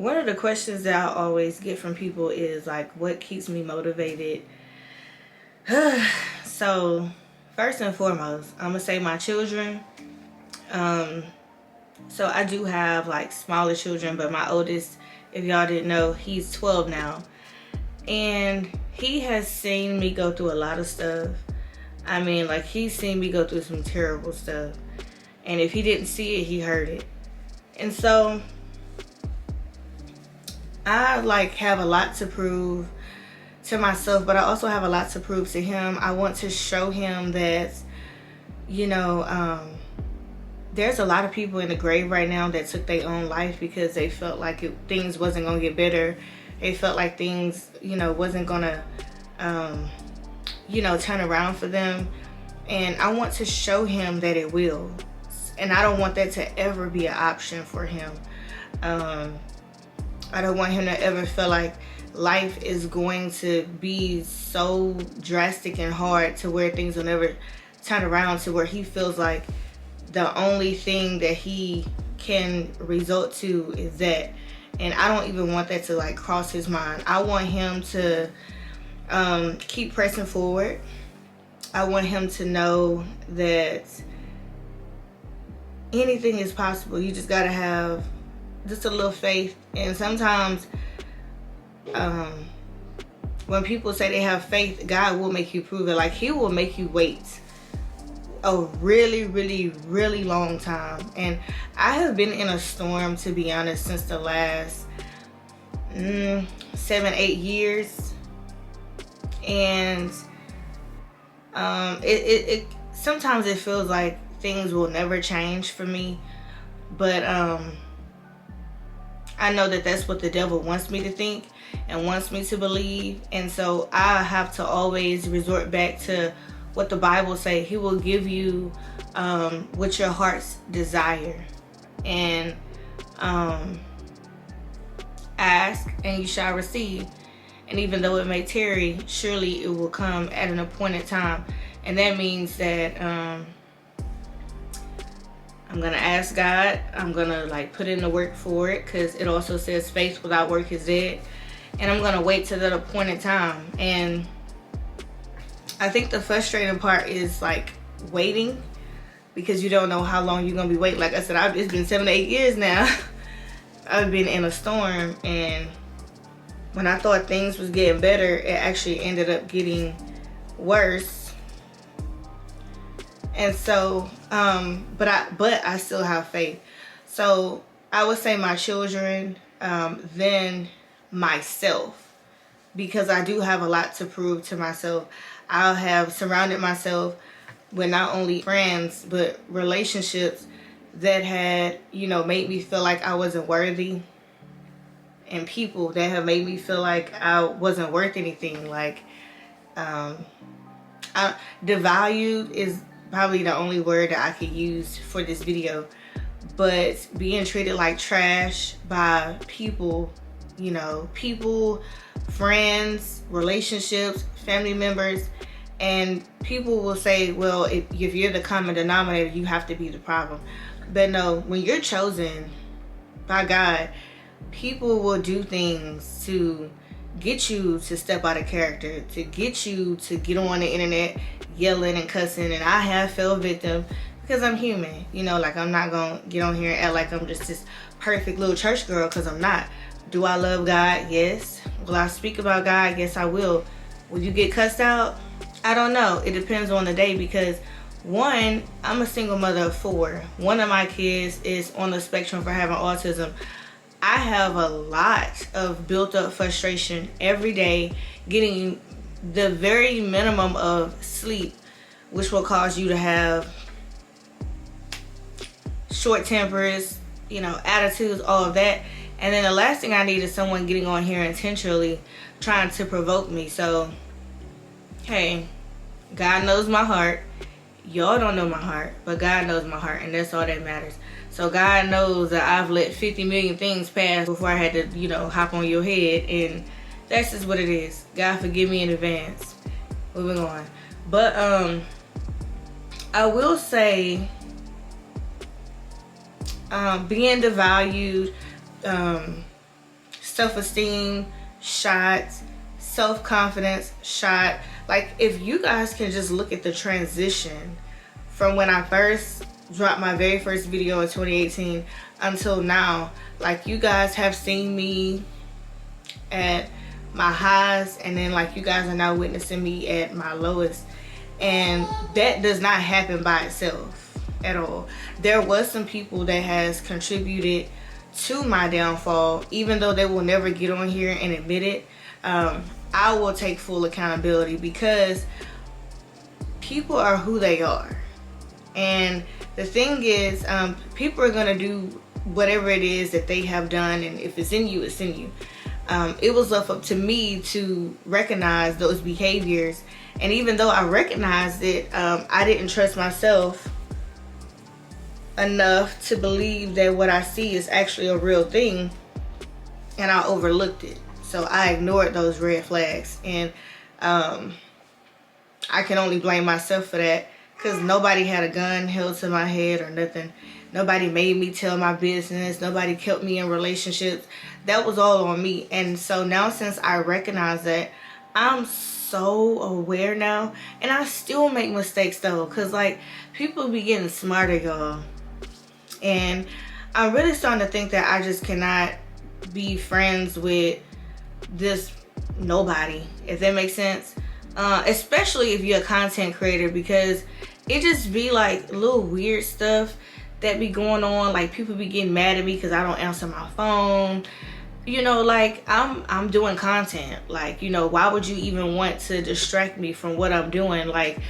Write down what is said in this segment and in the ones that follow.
One of the questions that I always get from people is like, what keeps me motivated? So, first and foremost, I'm gonna say my children. So I do have like smaller children, but my oldest, if y'all didn't know, he's 12 now. And he has seen me go through a lot of stuff. I mean, like, he's seen me go through some terrible stuff. And if he didn't see it, he heard it. And so I like have a lot to prove to myself, but I also have a lot to prove to him. I want to show him that, there's a lot of people in the grave right now that took their own life because they felt like things wasn't gonna get better. They felt like things, wasn't gonna, turn around for them. And I want to show him that it will. And I don't want that to ever be an option for him. I don't want him to ever feel like life is going to be so drastic and hard to where things will never turn around, to where he feels like the only thing that he can resort to is that. And I don't even want that to like cross his mind. I want him to keep pressing forward. I want him to know that anything is possible. You just gotta have just a little faith. And sometimes when people say they have faith, God will make you prove it. Like, he will make you wait a really, really, really long time. And I have been in a storm, to be honest, since the last 7-8 years. And it sometimes it feels like things will never change for me, but I know that that's what the devil wants me to think and wants me to believe. And so I have to always resort back to what the Bible say. He will give you what your heart's desire. And ask and you shall receive. And even though it may tarry, surely it will come at an appointed time. And that means that I'm gonna ask God. I'm gonna like put in the work for it, because it also says faith without work is dead. And I'm gonna wait till that appointed time. And I think the frustrating part is like waiting, because you don't know how long you're gonna be waiting. Like I said, it's been 7-8 years now. I've been in a storm, and when I thought things was getting better, it actually ended up getting worse. And so, but I still have faith. So I would say my children, then myself, because I do have a lot to prove to myself. I have surrounded myself with not only friends, but relationships that had, made me feel like I wasn't worthy, and people that have made me feel like I wasn't worth anything. Like, devalued is probably the only word that I could use for this video. But being treated like trash by people, people, friends, relationships, family members. And people will say, well, if you're the common denominator, you have to be the problem. But no, when you're chosen by God, people will do things to get you to step out of character, to get you to get on the internet yelling and cussing. And I have fell victim, because I'm human. Like, I'm not gonna get on here and act like I'm just this perfect little church girl, because I'm not. Do I love God? Yes. Will I speak about God? Yes, I will. Will you get cussed out? I don't know. It depends on the day, because one, I'm a single mother of 4. One of my kids is on the spectrum for having autism. I have a lot of built up frustration every day, getting the very minimum of sleep, which will cause you to have short tempers, attitudes, all of that. And then the last thing I need is someone getting on here intentionally trying to provoke me. So, hey, God knows my heart. Y'all don't know my heart, but God knows my heart, and that's all that matters. So God knows that I've let 50 million things pass before I had to, hop on your head, and that's just what it is. God forgive me in advance. Moving on. But I will say, being devalued, self-esteem shot, self-confidence shot. Like, if you guys can just look at the transition from when I first dropped my very first video in 2018 until now, like, you guys have seen me at my highs, and then like you guys are now witnessing me at my lowest, and that does not happen by itself at all. There was some people that has contributed to my downfall, even though they will never get on here and admit it. I will take full accountability, because people are who they are. And the thing is, people are gonna do whatever it is that they have done, and if it's in you, it's in you. It was left up to me to recognize those behaviors, and even though I recognized it, I didn't trust myself enough to believe that what I see is actually a real thing, and I overlooked it. So I ignored those red flags, and I can only blame myself for that, because nobody had a gun held to my head or nothing. Nobody made me tell my business. Nobody kept me in relationships. That was all on me. And so now, since I recognize that, I'm so aware now, and I still make mistakes though, because like, people be getting smarter, y'all. And I'm really starting to think that I just cannot be friends with this nobody, if that makes sense. Especially if you're a content creator, because it just be like little weird stuff that be going on. Like, people be getting mad at me because I don't answer my phone. You know, like, I'm doing content. Like, you know, why would you even want to distract me from what I'm doing? Like,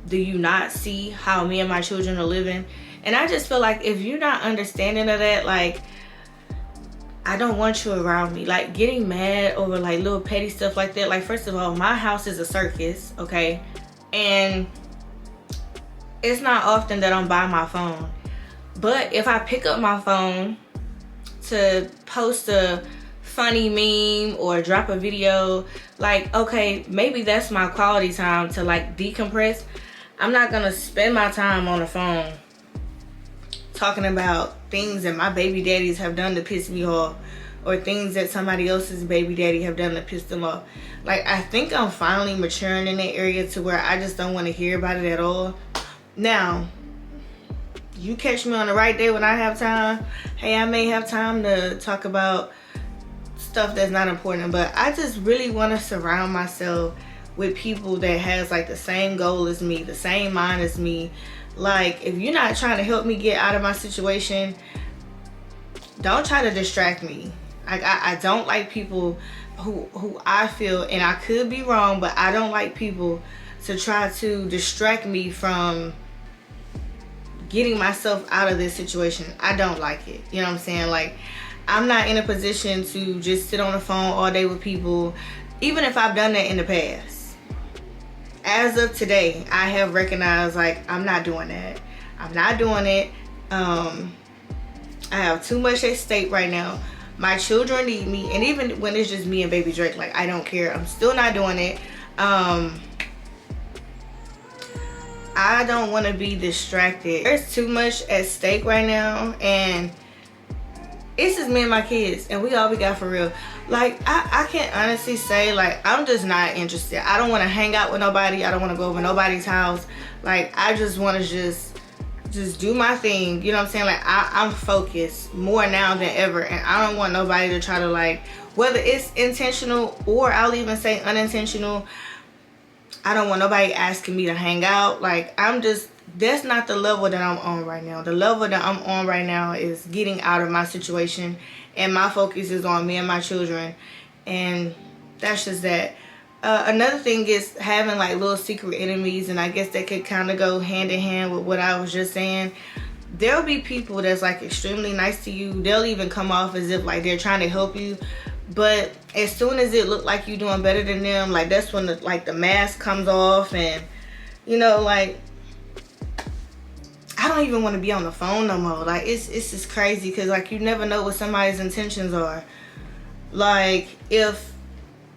do you not see how me and my children are living? And I just feel like if you're not understanding of that, like, I don't want you around me. Like, getting mad over like little petty stuff like that. Like, first of all, my house is a circus, okay? And it's not often that I'm by my phone. But if I pick up my phone to post a funny meme or drop a video, like, okay, maybe that's my quality time to like decompress. I'm not gonna spend my time on the phone talking about things that my baby daddies have done to piss me off, or things that somebody else's baby daddy have done to piss them off. Like, I think I'm finally maturing in that area to where I just don't want to hear about it at all. Now, you catch me on the right day when I have time, hey, I may have time to talk about stuff that's not important, but I just really want to surround myself with people that has like the same goal as me, the same mind as me. Like, if you're not trying to help me get out of my situation, don't try to distract me. I don't like people who I feel, and I could be wrong, but I don't like people to try to distract me from getting myself out of this situation. I don't like it. You know what I'm saying? Like, I'm not in a position to just sit on the phone all day with people, even if I've done that in the past. As of today, I have recognized, like, I'm not doing that. I'm not doing it. I have too much at stake right now. My children need me, and even when it's just me and baby Drake, like, I don't care. I'm still not doing it. I don't want to be distracted. There's too much at stake right now, and it's just me and my kids, and we all we got for real. Like, I can honestly say, like, I'm just not interested. I don't want to hang out with nobody. I don't want to go over nobody's house. Like, I just want to just do my thing. You know what I'm saying? Like, I'm focused more now than ever, and I don't want nobody to try to, like, whether it's intentional or I'll even say unintentional, I don't want nobody asking me to hang out. Like, that's not the level that I'm on right now. The level that I'm on right now is getting out of my situation, and my focus is on me and my children, and that's just that. Another thing is having like little secret enemies, and I guess that could kind of go hand in hand with what I was just saying. There'll be people that's like extremely nice to you. They'll even come off as if like they're trying to help you, but as soon as it look like you're doing better than them, like, that's when the mask comes off, and you know, like, I don't even want to be on the phone no more. Like, it's just crazy, because like, you never know what somebody's intentions are. Like,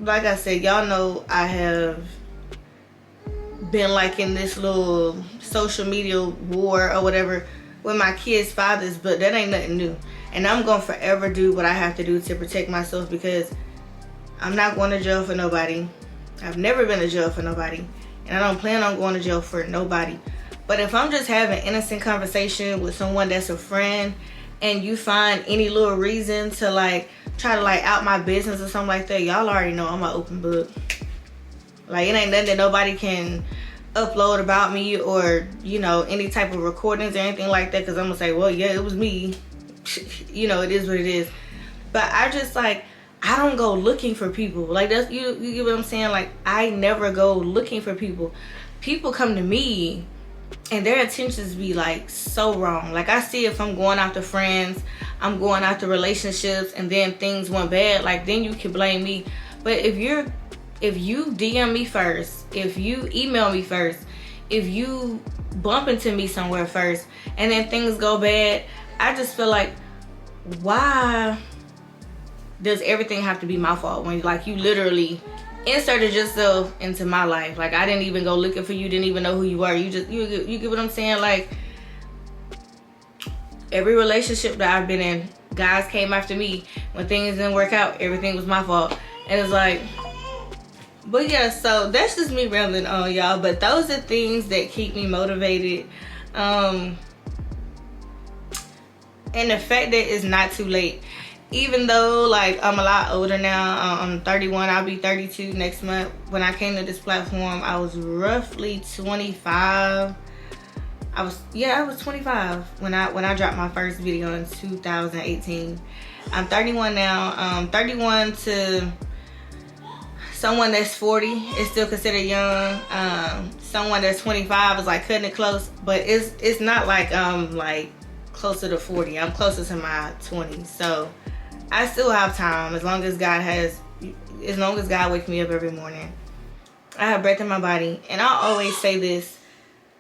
like I said, y'all know I have been like in this little social media war or whatever with my kids' fathers, but that ain't nothing new. And I'm gonna forever do what I have to do to protect myself, because I'm not going to jail for nobody. I've never been to jail for nobody, and I don't plan on going to jail for nobody. But if I'm just having innocent conversation with someone that's a friend, and you find any little reason to like try to like out my business or something like that, y'all already know I'm an open book. Like, it ain't nothing that nobody can upload about me, or, you know, any type of recordings or anything like that, because I'm gonna say, well, yeah, it was me. You know, it is what it is. But I just like, I don't go looking for people. Like, that's, you get what I'm saying? Like, I never go looking for people. People come to me and their intentions be like so wrong. Like, I see if I'm going after friends, I'm going after relationships, and then things went bad, like, then you can blame me. But if you DM me first, if you email me first, if you bump into me somewhere first, and then things go bad, I just feel like, why does everything have to be my fault when, like, you literally inserted yourself into my life? Like, I didn't even go looking for you, didn't even know who you were. You get what I'm saying? Like, every relationship that I've been in, guys came after me. When things didn't work out, everything was my fault. And it's like, but yeah, so that's just me rambling on, y'all. But those are things that keep me motivated. And the fact that it's not too late. Even though, like, I'm a lot older now. I'm 31. I'll be 32 next month. When I came to this platform, I was roughly 25. I was 25 when I dropped my first video in 2018. I'm 31 now. 31 to someone that's 40 is still considered young. Someone that's 25 is like cutting it close, but it's not like like closer to 40. I'm closer to my 20s, so I still have time, as long as God wakes me up every morning. I have breath in my body, and I always say this: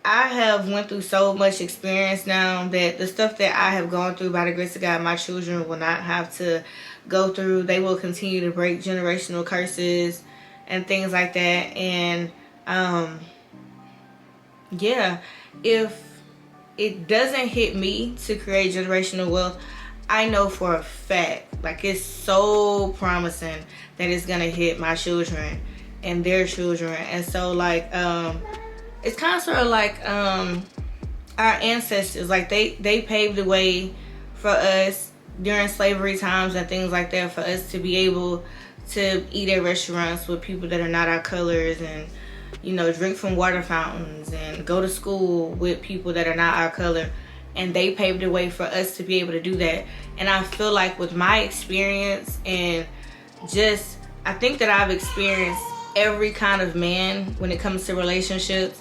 I have went through so much experience now that the stuff that I have gone through, by the grace of God, my children will not have to go through. They will continue to break generational curses and things like that. And yeah, if it doesn't hit me to create generational wealth, I know for a fact, like, it's so promising that it's gonna hit my children and their children. And so, like, it's kind of sort of like our ancestors, like they paved the way for us during slavery times and things like that, for us to be able to eat at restaurants with people that are not our colors, and, you know, drink from water fountains, and go to school with people that are not our color. And they paved the way for us to be able to do that. And I feel like with my experience, and just, I think that I've experienced every kind of man when it comes to relationships.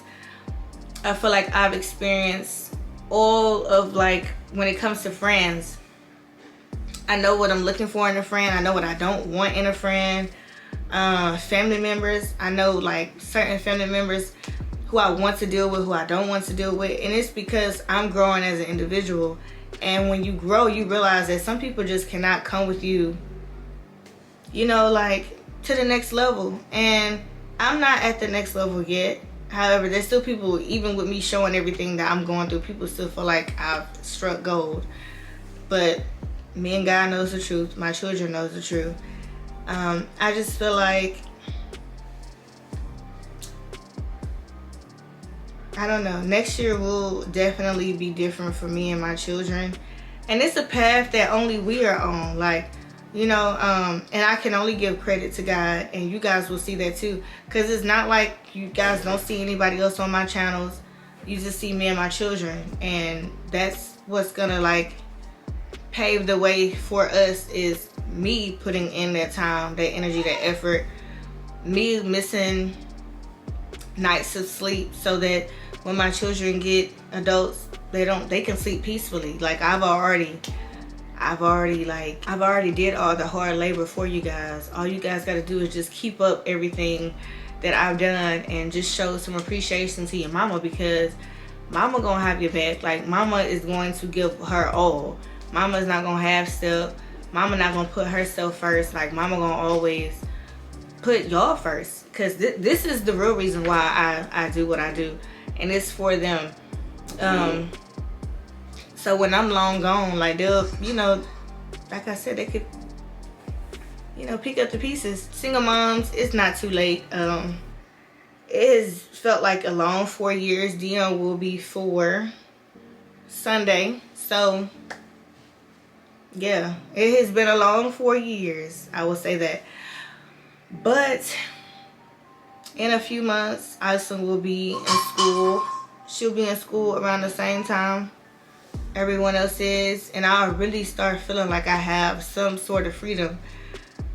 I feel like I've experienced all of, like, when it comes to friends, I know what I'm looking for in a friend. I know what I don't want in a friend. Family members, I know, like, certain family members who I want to deal with, who I don't want to deal with. And it's because I'm growing as an individual. And when you grow, you realize that some people just cannot come with you, you know, like, to the next level. And I'm not at the next level yet. However, there's still people, even with me showing everything that I'm going through, people still feel like I've struck gold. But me and God knows the truth. My children knows the truth. I just feel like, I don't know, next year will definitely be different for me and my children. And it's a path that only we are on. Like, you know, and I can only give credit to God, and you guys will see that too. Because it's not like you guys don't see anybody else on my channels. You just see me and my children. And that's what's gonna, like, pave the way for us, is me putting in that time, that energy, that effort. Me missing nights of sleep so that when my children get adults, they can sleep peacefully. Like, I've already did all the hard labor for you guys. All you guys got to do is just keep up everything that I've done, and just show some appreciation to your mama, because mama gonna have your back. Like, mama is going to give her all. Mama's not gonna half step. Mama not gonna put herself first. Like, mama gonna always put y'all first, because this is the real reason why I do what I do, and it's for them. So when I'm long gone, like, they'll, you know, like I said, they could, you know, pick up the pieces. Single moms, it's not too late. It has felt like a long 4 years. Dion will be 4 Sunday. So, yeah, it has been a long 4 years. I will say that. But in a few months, Addison will be in school. She'll be in school around the same time everyone else is. And I'll really start feeling like I have some sort of freedom.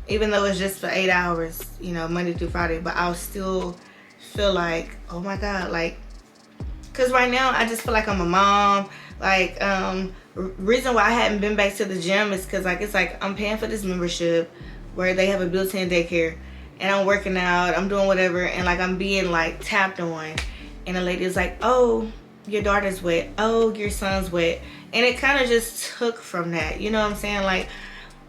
Even though it's just for 8 hours, you know, Monday through Friday. But I'll still feel like, oh my God, like, because right now I just feel like I'm a mom. Like, reason why I hadn't been back to the gym is because, like, it's like I'm paying for this membership where they have a built-in daycare, and I'm working out, I'm doing whatever, and like I'm being like tapped on, and the lady is like, oh, your daughter's wet, oh, your son's wet, and it kind of just took from that, you know what I'm saying? Like,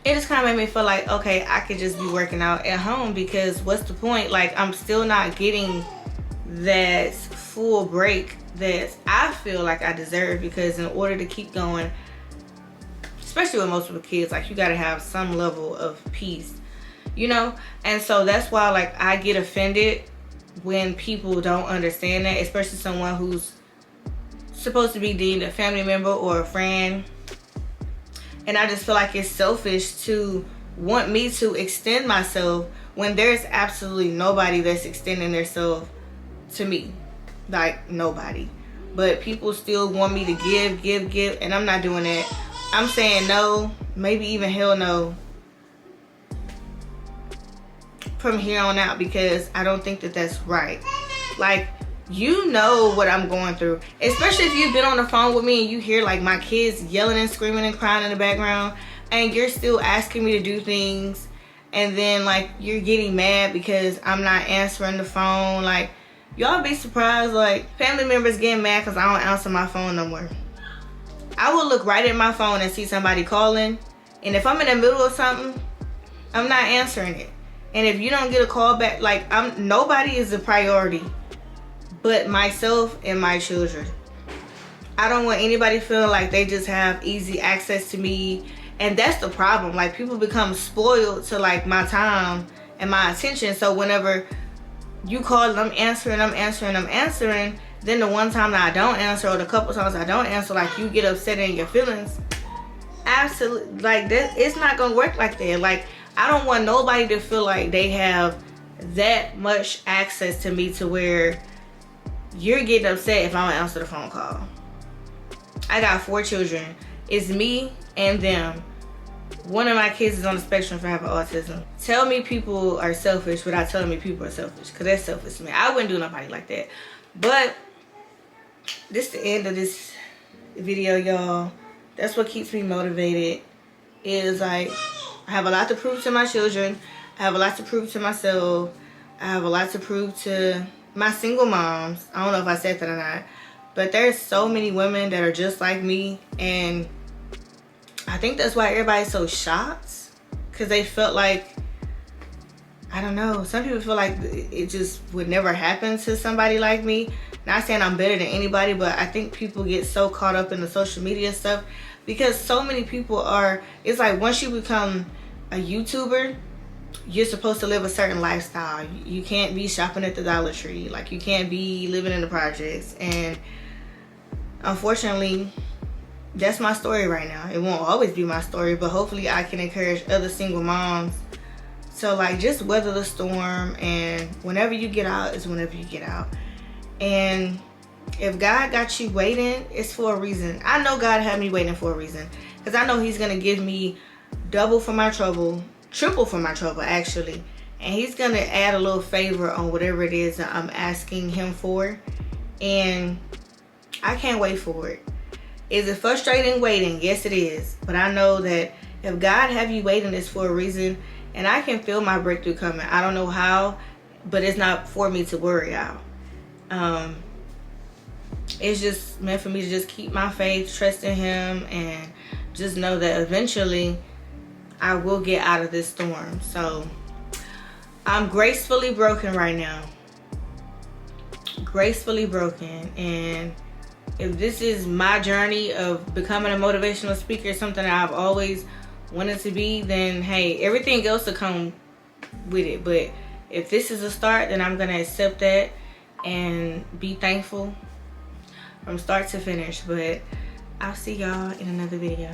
it just kind of made me feel like, okay, I could just be working out at home, because what's the point? Like, I'm still not getting that full break that I feel like I deserve, because in order to keep going, especially with most of the kids, like, you got to have some level of peace, you know? And so that's why, like, I get offended when people don't understand that, especially someone who's supposed to be deemed a family member or a friend. And I just feel like it's selfish to want me to extend myself when there's absolutely nobody that's extending themselves to me. Like, nobody. But people still want me to give, and I'm not doing that. I'm saying no, maybe even hell no from here on out, because I don't think that that's right. Like, you know what I'm going through, especially if you've been on the phone with me and you hear like my kids yelling and screaming and crying in the background, and you're still asking me to do things, and then like you're getting mad because I'm not answering the phone. Like, y'all be surprised, like, family members getting mad because I don't answer my phone no more. I will look right at my phone and see somebody calling, and if I'm in the middle of something, I'm not answering it. And if you don't get a call back, like, nobody is a priority but myself and my children. I don't want anybody feeling like they just have easy access to me. And that's the problem. Like, people become spoiled to like my time and my attention. So whenever you call and I'm answering, then the one time that I don't answer, or the couple times I don't answer, like, you get upset in your feelings. Absolutely, like, that, it's not gonna work like that. Like, I don't want nobody to feel like they have that much access to me to where you're getting upset if I don't answer the phone call. I got 4 children. It's me and them. One of my kids is on the spectrum for having autism. Tell me people are selfish without telling me people are selfish, because that's selfish to me. I wouldn't do nobody like that. But this is the end of this video, y'all. That's what keeps me motivated. Is like, I have a lot to prove to my children. I have a lot to prove to myself. I have a lot to prove to my single moms. I don't know if I said that or not, but there's so many women that are just like me, and I think that's why everybody's so shocked, because they felt like, I don't know, some people feel like it just would never happen to somebody like me. Not saying I'm better than anybody, but I think people get so caught up in the social media stuff, because so many people are, it's like, once you become a YouTuber, you're supposed to live a certain lifestyle. You can't be shopping at the Dollar Tree. Like, you can't be living in the projects. And unfortunately, that's my story right now. It won't always be my story, but hopefully I can encourage other single moms to, like, just weather the storm. And whenever you get out is whenever you get out. And if God got you waiting, it's for a reason. I know God had me waiting for a reason, because I know he's going to give me double for my trouble, triple for my trouble, actually. And he's gonna add a little favor on whatever it is that I'm asking him for. And I can't wait for it. Is it frustrating waiting? Yes, it is. But I know that if God have you waiting, it's for a reason. And I can feel my breakthrough coming. I don't know how, but it's not for me to worry out. It's just meant for me to just keep my faith, trust in him, and just know that eventually I will get out of this storm. So I'm gracefully broken right now. Gracefully broken. And if this is my journey of becoming a motivational speaker, something that I've always want it to be, then hey, everything else will come with it. But if this is a start, then I'm gonna accept that and be thankful from start to finish. But I'll see y'all in another video.